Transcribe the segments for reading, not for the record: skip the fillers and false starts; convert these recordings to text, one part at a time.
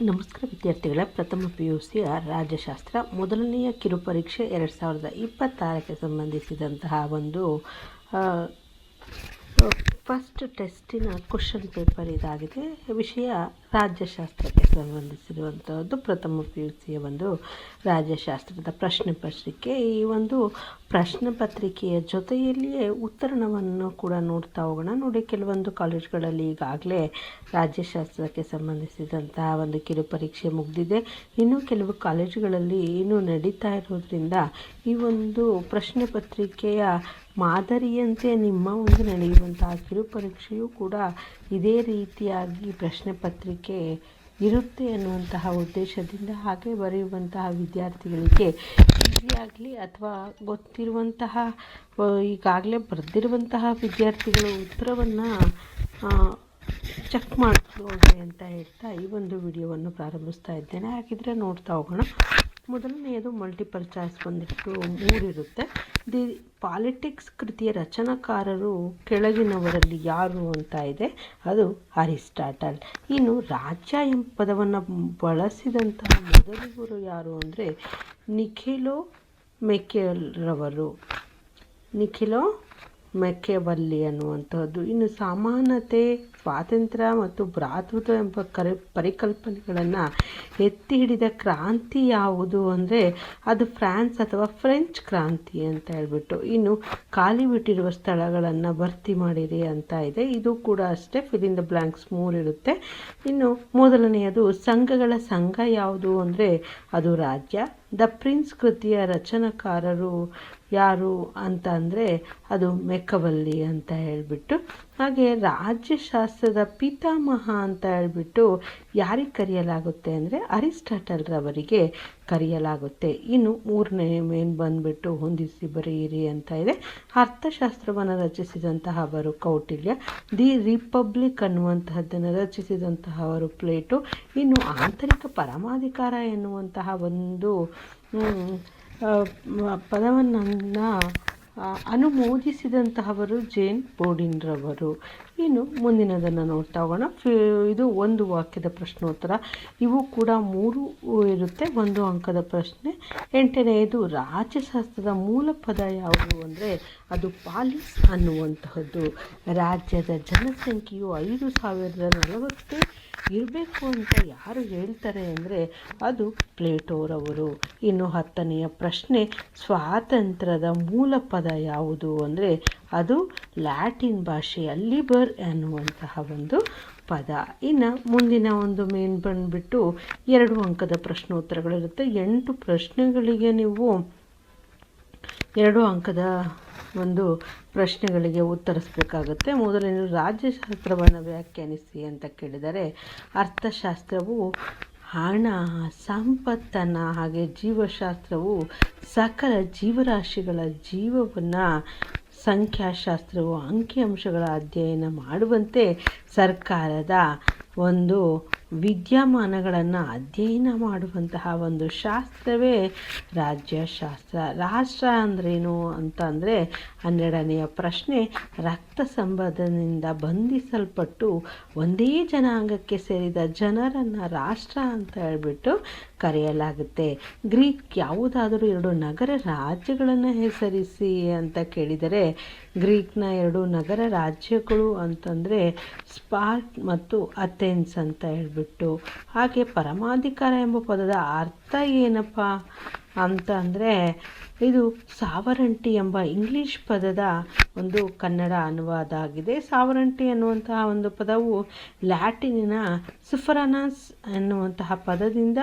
ನಮಸ್ಕಾರ ವಿದ್ಯಾರ್ಥಿಗಳ ಪ್ರಥಮ PUC ರಾಜ್ಯಶಾಸ್ತ್ರ ಮೊದಲನೆಯ ಕಿರುಪರೀಕ್ಷೆ 2026ಕ್ಕೆ ಸಂಬಂಧಿಸಿದಂತಹ ಒಂದು ಫಸ್ಟ್ ಟೆಸ್ಟಿನ ಕ್ವಶನ್ ಪೇಪರ್ ಇದಾಗಿದೆ. ವಿಷಯ ರಾಜ್ಯಶಾಸ್ತ್ರಕ್ಕೆ ಸಂಬಂಧಿಸಿರುವಂಥದ್ದು. ಪ್ರಥಮ PUCಯ ಒಂದು ರಾಜ್ಯಶಾಸ್ತ್ರದ ಪ್ರಶ್ನೆ ಪತ್ರಿಕೆ. ಈ ಒಂದು ಪ್ರಶ್ನೆ ಪತ್ರಿಕೆಯ ಜೊತೆಯಲ್ಲಿಯೇ ಉತ್ತರಣವನ್ನು ಕೂಡ ನೋಡ್ತಾ ಹೋಗೋಣ. ನೋಡಿ, ಕೆಲವೊಂದು ಕಾಲೇಜ್ಗಳಲ್ಲಿ ಈಗಾಗಲೇ ರಾಜ್ಯಶಾಸ್ತ್ರಕ್ಕೆ ಸಂಬಂಧಿಸಿದಂತಹ ಒಂದು ಕಿರುಪರೀಕ್ಷೆ ಮುಗಿದಿದೆ. ಇನ್ನು ಕೆಲವು ಕಾಲೇಜುಗಳಲ್ಲಿ ಇನ್ನೂ ನಡೀತಾ ಇರೋದ್ರಿಂದ ಈ ಒಂದು ಪ್ರಶ್ನೆ ಪತ್ರಿಕೆಯ ಮಾದರಿಯಂತೆ ನಿಮ್ಮ ಒಂದು ನಡೆಯುವಂತಹ ಕಿರುಪರೀಕ್ಷೆಯೂ ಕೂಡ ಇದೇ ರೀತಿಯಾಗಿ ಪ್ರಶ್ನೆ ಪತ್ರಿಕೆ ಇರುತ್ತೆ ಅನ್ನುವಂತಹ ಉದ್ದೇಶದಿಂದ ಹಾಗೆ ಬರೆಯುವಂತಹ ವಿದ್ಯಾರ್ಥಿಗಳಿಗೆ ಈಸಿಯಾಗಲಿ ಅಥವಾ ಗೊತ್ತಿರುವಂತಹ ಈಗಾಗಲೇ ಬರೆದಿರುವಂತಹ ವಿದ್ಯಾರ್ಥಿಗಳು ಉತ್ತರವನ್ನು ಚೆಕ್ ಮಾಡ್ಕೊಳ್ಳಿ ಅಂತ ಹೇಳ್ತಾ ಈ ಒಂದು ವಿಡಿಯೋವನ್ನು ಪ್ರಾರಂಭಿಸ್ತಾ ಇದ್ದೇನೆ. ಹಾಗಿದ್ರೆ ನೋಡ್ತಾ ಹೋಗೋಣ. ಮೊದಲನೆಯದು ಮಲ್ಟಿಪಲ್ ಚಾಯ್ಸ್ ಬಂದಿಟ್ಟು 3 ಇರುತ್ತೆ. ದಿ ಪಾಲಿಟಿಕ್ಸ್ ಕೃತಿಯ ರಚನಾಕಾರರು ಕೆಳಗಿನವರಲ್ಲಿ ಯಾರು ಅಂತ ಇದೆ. ಅದು ಅರಿಸ್ಟಾಟಲ್. ಇನ್ನು ರಾಜ್ಯ ಎಂಬ ಪದವನ್ನು ಬಳಸಿದಂತಹ ಮೊದಲಿಗರು ಯಾರು ಅಂದರೆ ನಿಖಿಲೋ ಮೆಕೆವಲ್ಲಿ ಅನ್ನುವಂಥದ್ದು. ಇನ್ನು ಸಮಾನತೆ, ಸ್ವಾತಂತ್ರ್ಯ ಮತ್ತು ಭ್ರಾತೃತ್ವ ಎಂಬ ಪರಿಕಲ್ಪನೆಗಳನ್ನು ಎತ್ತಿ ಹಿಡಿದ ಕ್ರಾಂತಿ ಯಾವುದು ಅಂದರೆ ಅದು ಫ್ರಾನ್ಸ್ ಅಥವಾ ಫ್ರೆಂಚ್ ಕ್ರಾಂತಿ ಅಂತ ಹೇಳ್ಬಿಟ್ಟು. ಇನ್ನು ಖಾಲಿ ಬಿಟ್ಟಿರುವ ಸ್ಥಳಗಳನ್ನು ಭರ್ತಿ ಮಾಡಿರಿ ಅಂತ ಇದೆ. ಇದು ಕೂಡ ಅಷ್ಟೇ, ಫಿಲ್ ಇನ್ ದ ಬ್ಲ್ಯಾಂಕ್ಸ್ 3 ಇರುತ್ತೆ. ಇನ್ನು ಮೊದಲನೆಯದು ಸಂಘಗಳ ಸಂಘ ಯಾವುದು ಅಂದರೆ ಅದು ರಾಜ್ಯ. ದ ಪ್ರಿನ್ಸ್ ಕೃತಿಯ ರಚನಾಕಾರರು ಯಾರು ಅಂತ ಅಂದರೆ ಅದು ಮೆಕವಲ್ಲಿ ಅಂತ ಹೇಳ್ಬಿಟ್ಟು. ಹಾಗೆ ರಾಜ್ಯಶಾಸ್ತ್ರದ ಪಿತಾಮಹ ಅಂತ ಹೇಳ್ಬಿಟ್ಟು ಯಾರಿಗೆ ಕರೆಯಲಾಗುತ್ತೆ ಅಂದರೆ ಅರಿಸ್ಟಾಟಲ್ ರವರಿಗೆ ಕರೆಯಲಾಗುತ್ತೆ. ಇನ್ನು 3ನೇ ಮೇನ್ ಬಂದುಬಿಟ್ಟು ಹೊಂದಿಸಿ ಬರೆಯಿರಿ ಅಂತ ಇದೆ. ಅರ್ಥಶಾಸ್ತ್ರವನ್ನು ರಚಿಸಿದಂತಹವರು ಕೌಟಿಲ್ಯ. ದಿ ರಿಪಬ್ಲಿಕ್ ಅನ್ನುವಂತಹದ್ದನ್ನು ರಚಿಸಿದಂತಹವರು ಪ್ಲೇಟೋ. ಇನ್ನು ಆಂತರಿಕ ಪರಮಾಧಿಕಾರ ಎನ್ನುವಂತಹ ಒಂದು ಪದವನ್ನು ಅನುಮೋದಿಸಿದಂತಹವರು ಜೇನ್ ಬೋರ್ಡಿನ್ರವರು. ಇನ್ನು ಮುಂದಿನದನ್ನು ನೋಡ್ತಾ ಹೋಗೋಣ. ಇದು 1 ವಾಕ್ಯದ ಪ್ರಶ್ನೋತ್ತರ. ಇವು ಕೂಡ 3 ಇರುತ್ತೆ, 1 ಅಂಕದ ಪ್ರಶ್ನೆ. 8ನೇದು ರಾಜ್ಯಶಾಸ್ತ್ರದ ಮೂಲ ಪದ ಯಾವುದು ಅಂದರೆ ಅದು ಪಾಲಿಸ್ ಅನ್ನುವಂತಹದ್ದು. ರಾಜ್ಯದ ಜನಸಂಖ್ಯೆಯು 5040 ಇರಬೇಕು ಅಂತ ಯಾರು ಹೇಳ್ತಾರೆ ಅಂದರೆ ಅದು ಪ್ಲೇಟೋರವರು. ಇನ್ನು 10ನೆಯ ಪ್ರಶ್ನೆ ಸ್ವಾತಂತ್ರ್ಯದ ಮೂಲ ಪದ ಯಾವುದು ಅಂದರೆ ಅದು ಲ್ಯಾಟಿನ್ ಭಾಷೆಯ ಲಿಬರ್ ಅನ್ನುವಂತಹ ಒಂದು ಪದ. ಇನ್ನು ಮುಂದಿನ ಒಂದು ಮೇನ್ ಬಂದುಬಿಟ್ಟು 2 ಅಂಕದ ಪ್ರಶ್ನೋತ್ತರಗಳಿರುತ್ತೆ. 8 ಪ್ರಶ್ನೆಗಳಿಗೆ ನೀವು 2 ಅಂಕದ ಒಂದು ಪ್ರಶ್ನೆಗಳಿಗೆ ಉತ್ತರಿಸಬೇಕಾಗುತ್ತೆ. ಮೊದಲನೇ ರಾಜ್ಯಶಾಸ್ತ್ರವನ್ನು ವ್ಯಾಖ್ಯಾನಿಸಿ ಅಂತ ಕೇಳಿದರೆ ಅರ್ಥಶಾಸ್ತ್ರವು ಹಣ, ಸಂಪತ್ತನ್ನು, ಹಾಗೆ ಜೀವಶಾಸ್ತ್ರವು ಸಕಲ ಜೀವರಾಶಿಗಳ ಜೀವವನ್ನು, ಸಂಖ್ಯಾಶಾಸ್ತ್ರವು ಅಂಕಿಅಂಶಗಳ ಅಧ್ಯಯನ ಮಾಡುವಂತೆ ಸರ್ಕಾರದ ಒಂದು ವಿದ್ಯಮಾನಗಳನ್ನು ಅಧ್ಯಯನ ಮಾಡುವಂತಹ ಒಂದು ಶಾಸ್ತ್ರವೇ ರಾಜ್ಯಶಾಸ್ತ್ರ. ರಾಷ್ಟ್ರ ಅಂದ್ರೇನು ಅಂತ ಅಂದರೆ 12ನೆಯ ಪ್ರಶ್ನೆ ರಕ್ತ ಸಂಬಂಧದಿಂದ ಬಂಧಿಸಲ್ಪಟ್ಟು ಒಂದೇ ಜನಾಂಗಕ್ಕೆ ಸೇರಿದ ಜನರನ್ನು ರಾಷ್ಟ್ರ ಅಂತ ಹೇಳ್ಬಿಟ್ಟು ಕರೆಯಲಾಗುತ್ತೆ. ಗ್ರೀಕ್ ಯಾವುದಾದರೂ 2 ನಗರ ರಾಜ್ಯಗಳನ್ನು ಹೆಸರಿಸಿ ಅಂತ ಕೇಳಿದರೆ ಗ್ರೀಕ್ನ 2 ನಗರ ರಾಜ್ಯಗಳು ಅಂತಂದರೆ ಸ್ಪಾರ್ಟ್ ಮತ್ತು ಅಥೆನ್ಸ್ ಅಂತ ಹೇಳ್ಬಿಟ್ಟು. ಹಾಗೆ ಪರಮಾಧಿಕಾರ ಎಂಬ ಪದದ ಅರ್ಥ ಏನಪ್ಪ ಅಂತ ಅಂದರೆ ಇದು ಸಾವರಂಟಿ ಎಂಬ ಇಂಗ್ಲೀಷ್ ಪದದ ಒಂದು ಕನ್ನಡ ಅನುವಾದ ಆಗಿದೆ. ಸಾವರಂಟಿ ಅನ್ನುವಂತಹ ಒಂದು ಪದವು ಲ್ಯಾಟಿನಿನ ಸುಫ್ರನಸ್ ಎನ್ನುವಂತಹ ಪದದಿಂದ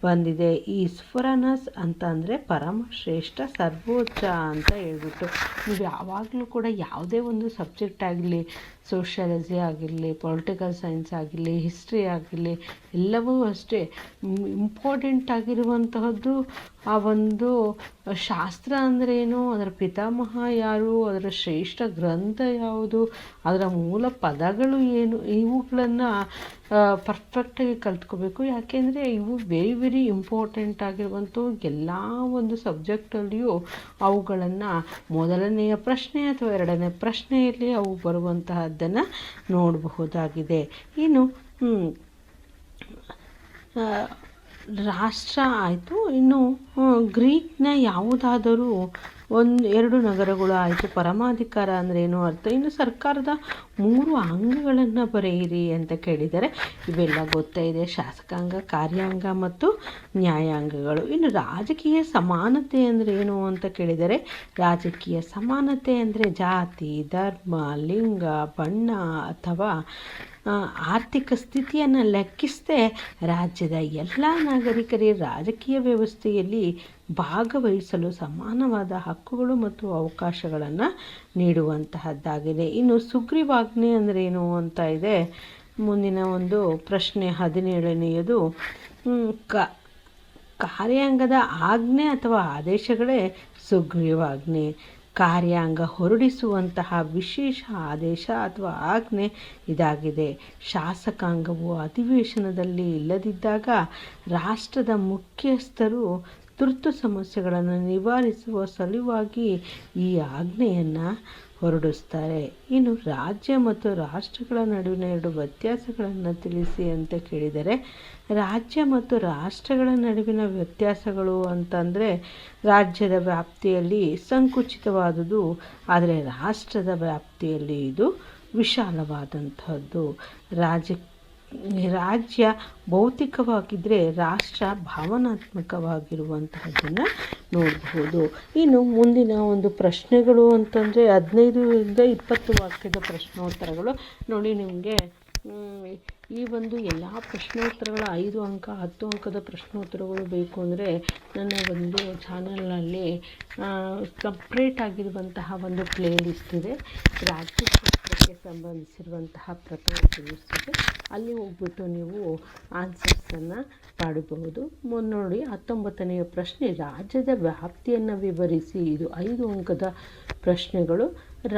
ಬಂದಿದೆ. ಈ ಸುಫ್ರನಸ್ ಅಂತ ಅಂದರೆ ಪರಮಶ್ರೇಷ್ಠ, ಸರ್ವೋಚ್ಚ ಅಂತ ಹೇಳ್ಬಿಟ್ಟು. ನೀವು ಯಾವಾಗಲೂ ಕೂಡ ಯಾವುದೇ ಒಂದು ಸಬ್ಜೆಕ್ಟ್ ಆಗಲಿ, ಸೋಷಿಯಾಲಜಿ ಆಗಿರಲಿ, ಪೊಲಿಟಿಕಲ್ ಸೈನ್ಸ್ ಆಗಿರಲಿ, ಹಿಸ್ಟ್ರಿ ಆಗಿರಲಿ, ಎಲ್ಲವೂ ಅಷ್ಟೇ ಇಂಪಾರ್ಟೆಂಟ್ ಆಗಿರುವಂತಹದ್ದು ಆ ಒಂದು ಶಾಸ್ತ್ರ ಅಂದ್ರೇನು, ಅದರ ಪಿತಾಮಹ ಯಾರು, ಅದರ ಶ್ರೇಷ್ಠ ಗ್ರಂಥ ಯಾವುದು, ಅದರ ಮೂಲ ಪದಗಳು ಏನು, ಇವುಗಳನ್ನು ಪರ್ಫೆಕ್ಟಾಗಿ ಕಲ್ತ್ಕೋಬೇಕು. ಯಾಕೆಂದರೆ ಇವು ವೆರಿ ಇಂಪಾರ್ಟೆಂಟ್ ಆಗಿರುವಂಥ ಎಲ್ಲ ಒಂದು ಸಬ್ಜೆಕ್ಟಲ್ಲಿಯೂ ಅವುಗಳನ್ನು ಮೊದಲನೆಯ ಪ್ರಶ್ನೆ ಅಥವಾ 2ನೇ ಪ್ರಶ್ನೆಯಲ್ಲಿ ಅವು ಬರುವಂತಹದ್ದನ್ನು ನೋಡಬಹುದಾಗಿದೆ. ಇನ್ನು ರಾಷ್ಟ್ರ ಆಯಿತು. ಇನ್ನು ಗ್ರೀಕ್ನ ಯಾವುದಾದರೂ 2 ನಗರಗಳು ಆಯಿತು. ಪರಮಾಧಿಕಾರ ಅಂದರೆ ಏನು ಅರ್ಥ? ಇನ್ನು ಸರ್ಕಾರದ 3 ಅಂಗಗಳನ್ನು ಬರೆಯಿರಿ ಅಂತ ಕೇಳಿದರೆ ಇವೆಲ್ಲ ಗೊತ್ತೇ ಇದೆ. ಶಾಸಕಾಂಗ, ಕಾರ್ಯಾಂಗ ಮತ್ತು ನ್ಯಾಯಾಂಗಗಳು. ಇನ್ನು ರಾಜಕೀಯ ಸಮಾನತೆ ಅಂದರೆ ಏನು ಅಂತ ಕೇಳಿದರೆ ರಾಜಕೀಯ ಸಮಾನತೆ ಅಂದರೆ ಜಾತಿ, ಧರ್ಮ, ಲಿಂಗ, ಬಣ್ಣ ಅಥವಾ ಆರ್ಥಿಕ ಸ್ಥಿತಿಯನ್ನು ಲೆಕ್ಕಿಸದೆ ರಾಜ್ಯದ ಎಲ್ಲ ನಾಗರಿಕರಿಗೆ ರಾಜಕೀಯ ವ್ಯವಸ್ಥೆಯಲ್ಲಿ ಭಾಗವಹಿಸಲು ಸಮಾನವಾದ ಹಕ್ಕುಗಳು ಮತ್ತು ಅವಕಾಶಗಳನ್ನು ನೀಡುವಂತಹದ್ದಾಗಿದೆ. ಇನ್ನು ಸುಗ್ರೀವಾಜ್ಞೆ ಅಂದರೆ ಏನು ಅಂತ ಇದೆ. ಮುಂದಿನ ಒಂದು ಪ್ರಶ್ನೆ 17ನೇಯದು. ಕಾರ್ಯಾಂಗದ ಆಜ್ಞೆ ಅಥವಾ ಆದೇಶಗಳೇ ಸುಗ್ರೀವಾಜ್ಞೆ. ಕಾರ್ಯಾಂಗ ಹೊರಡಿಸುವಂತಹ ವಿಶೇಷ ಆದೇಶ ಅಥವಾ ಆಜ್ಞೆ ಇದಾಗಿದೆ. ಶಾಸಕಾಂಗವು ಅಧಿವೇಶನದಲ್ಲಿ ಇಲ್ಲದಿದ್ದಾಗ ರಾಷ್ಟ್ರದ ಮುಖ್ಯಸ್ಥರು ತುರ್ತು ಸಮಸ್ಯೆಗಳನ್ನು ನಿವಾರಿಸುವ ಸಲುವಾಗಿ ಈ ಆಜ್ಞೆಯನ್ನು ಹೊರಡಿಸ್ತಾರೆ. ಇನ್ನು ರಾಜ್ಯ ಮತ್ತು ರಾಷ್ಟ್ರಗಳ ನಡುವಿನ 2 ವ್ಯತ್ಯಾಸಗಳನ್ನು ತಿಳಿಸಿ ಅಂತ ಕೇಳಿದರೆ ರಾಜ್ಯ ಮತ್ತು ರಾಷ್ಟ್ರಗಳ ನಡುವಿನ ವ್ಯತ್ಯಾಸಗಳು ಅಂತಂದರೆ ರಾಜ್ಯದ ವ್ಯಾಪ್ತಿಯಲ್ಲಿ ಸಂಕುಚಿತವಾದುದು, ಆದರೆ ರಾಷ್ಟ್ರದ ವ್ಯಾಪ್ತಿಯಲ್ಲಿ ಇದು ವಿಶಾಲವಾದಂಥದ್ದು. ರಾಜ್ಯ ಭೌತಿಕವಾಗಿದ್ದರೆ ರಾಷ್ಟ್ರ ಭಾವನಾತ್ಮಕವಾಗಿರುವಂತಹದ್ದನ್ನು ನೋಡಬಹುದು. ಇನ್ನು ಮುಂದಿನ ಒಂದು ಪ್ರಶ್ನೆಗಳು ಅಂತಂದರೆ 15ರಿಂದ 20 ವಾಕ್ಯದ ಪ್ರಶ್ನೋತ್ತರಗಳು. ನೋಡಿ, ನಿಮಗೆ ಈ ಒಂದು ಎಲ್ಲ ಪ್ರಶ್ನೋತ್ತರಗಳ 5 ಅಂಕ 10 ಅಂಕದ ಪ್ರಶ್ನೋತ್ತರಗಳು ಬೇಕು ಅಂದರೆ ನನ್ನ ಒಂದು ಚಾನಲ್ನಲ್ಲಿ ಸಪ್ರೇಟ್ ಆಗಿರುವಂತಹ ಒಂದು ಪ್ಲೇ ಲಿಸ್ಟ್ ಇದೆ. ರಾಜ್ಯಶಾಸ್ತ್ರಕ್ಕೆ ಸಂಬಂಧಿಸಿರುವಂತಹ ಪ್ರಥಮ ತಿಳಿಸಿದೆ. ಅಲ್ಲಿ ಹೋಗ್ಬಿಟ್ಟು ನೀವು ಆನ್ಸರ್ಸನ್ನು ಮಾಡಬಹುದು. ನೋಡಿ, 19ನೆಯ ಪ್ರಶ್ನೆ ರಾಜ್ಯದ ವ್ಯಾಪ್ತಿಯನ್ನು ವಿವರಿಸಿ. ಇದು 5 ಅಂಕದ ಪ್ರಶ್ನೆಗಳು.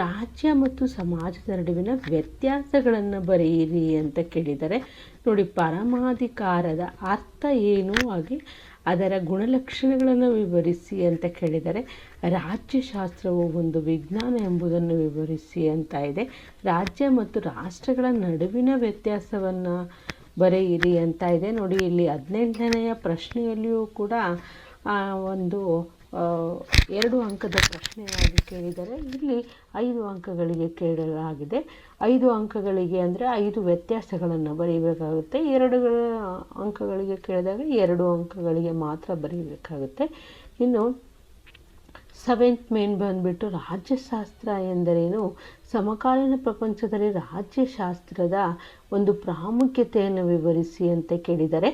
ರಾಜ್ಯ ಮತ್ತು ಸಮಾಜದ ನಡುವಿನ ವ್ಯತ್ಯಾಸಗಳನ್ನು ಬರೆಯಿರಿ ಅಂತ ಕೇಳಿದರೆ ನೋಡಿ, ಪರಮಾಧಿಕಾರದ ಅರ್ಥ ಏನು, ಹಾಗೆ ಅದರ ಗುಣಲಕ್ಷಣಗಳನ್ನು ವಿವರಿಸಿ ಅಂತ ಕೇಳಿದರೆ ರಾಜ್ಯಶಾಸ್ತ್ರವು ಒಂದು ವಿಜ್ಞಾನ ಎಂಬುದನ್ನು ವಿವರಿಸಿ ಅಂತ ಇದೆ. ರಾಜ್ಯ ಮತ್ತು ರಾಷ್ಟ್ರಗಳ ನಡುವಿನ ವ್ಯತ್ಯಾಸವನ್ನು ಬರೆಯಿರಿ ಅಂತ ಇದೆ. ನೋಡಿ, ಇಲ್ಲಿ 18ನೆಯ ಪ್ರಶ್ನೆಯಲ್ಲಿಯೂ ಕೂಡ ಒಂದು 2 ಅಂಕದ ಪ್ರಶ್ನೆಯಾಗಿ ಕೇಳಿದರೆ ಇಲ್ಲಿ 5 ಅಂಕಗಳಿಗೆ ಕೇಳಲಾಗಿದೆ. 5 ಅಂಕಗಳಿಗೆ ಅಂದರೆ 5 ವ್ಯತ್ಯಾಸಗಳನ್ನು ಬರೀಬೇಕಾಗುತ್ತೆ. 2 ಅಂಕಗಳಿಗೆ ಕೇಳಿದಾಗ 2 ಅಂಕಗಳಿಗೆ ಮಾತ್ರ ಬರೀಬೇಕಾಗುತ್ತೆ. ಇನ್ನು 7th ಮೇನ್ ಬಂದುಬಿಟ್ಟು ರಾಜ್ಯಶಾಸ್ತ್ರ ಎಂದರೇನು, ಸಮಕಾಲೀನ ಪ್ರಪಂಚದಲ್ಲಿ ರಾಜ್ಯಶಾಸ್ತ್ರದ ಒಂದು ಪ್ರಾಮುಖ್ಯತೆಯನ್ನು ವಿವರಿಸಿ ಅಂತ ಕೇಳಿದರೆ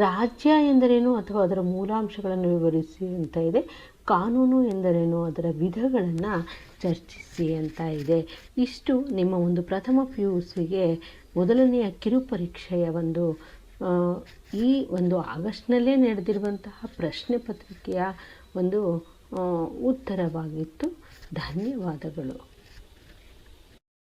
ರಾಜ್ಯ ಎಂದರೇನು ಅಥವಾ ಅದರ ಮೂಲಾಂಶಗಳನ್ನು ವಿವರಿಸಿ ಅಂತ ಇದೆ. ಕಾನೂನು ಎಂದರೇನು, ಅದರ ವಿಧಗಳನ್ನು ಚರ್ಚಿಸಿ ಅಂತ ಇದೆ. ಇಷ್ಟು ನಿಮ್ಮ ಒಂದು ಪ್ರಥಮ PUCಗೆ ಮೊದಲನೆಯ ಕಿರುಪರೀಕ್ಷೆಯ ಈ ಒಂದು ಆಗಸ್ಟ್ನಲ್ಲೇ ನಡೆದಿರುವಂತಹ ಪ್ರಶ್ನೆ ಪತ್ರಿಕೆಯ ಒಂದು ಉತ್ತರವಾಗಿತ್ತು. ಧನ್ಯವಾದಗಳು.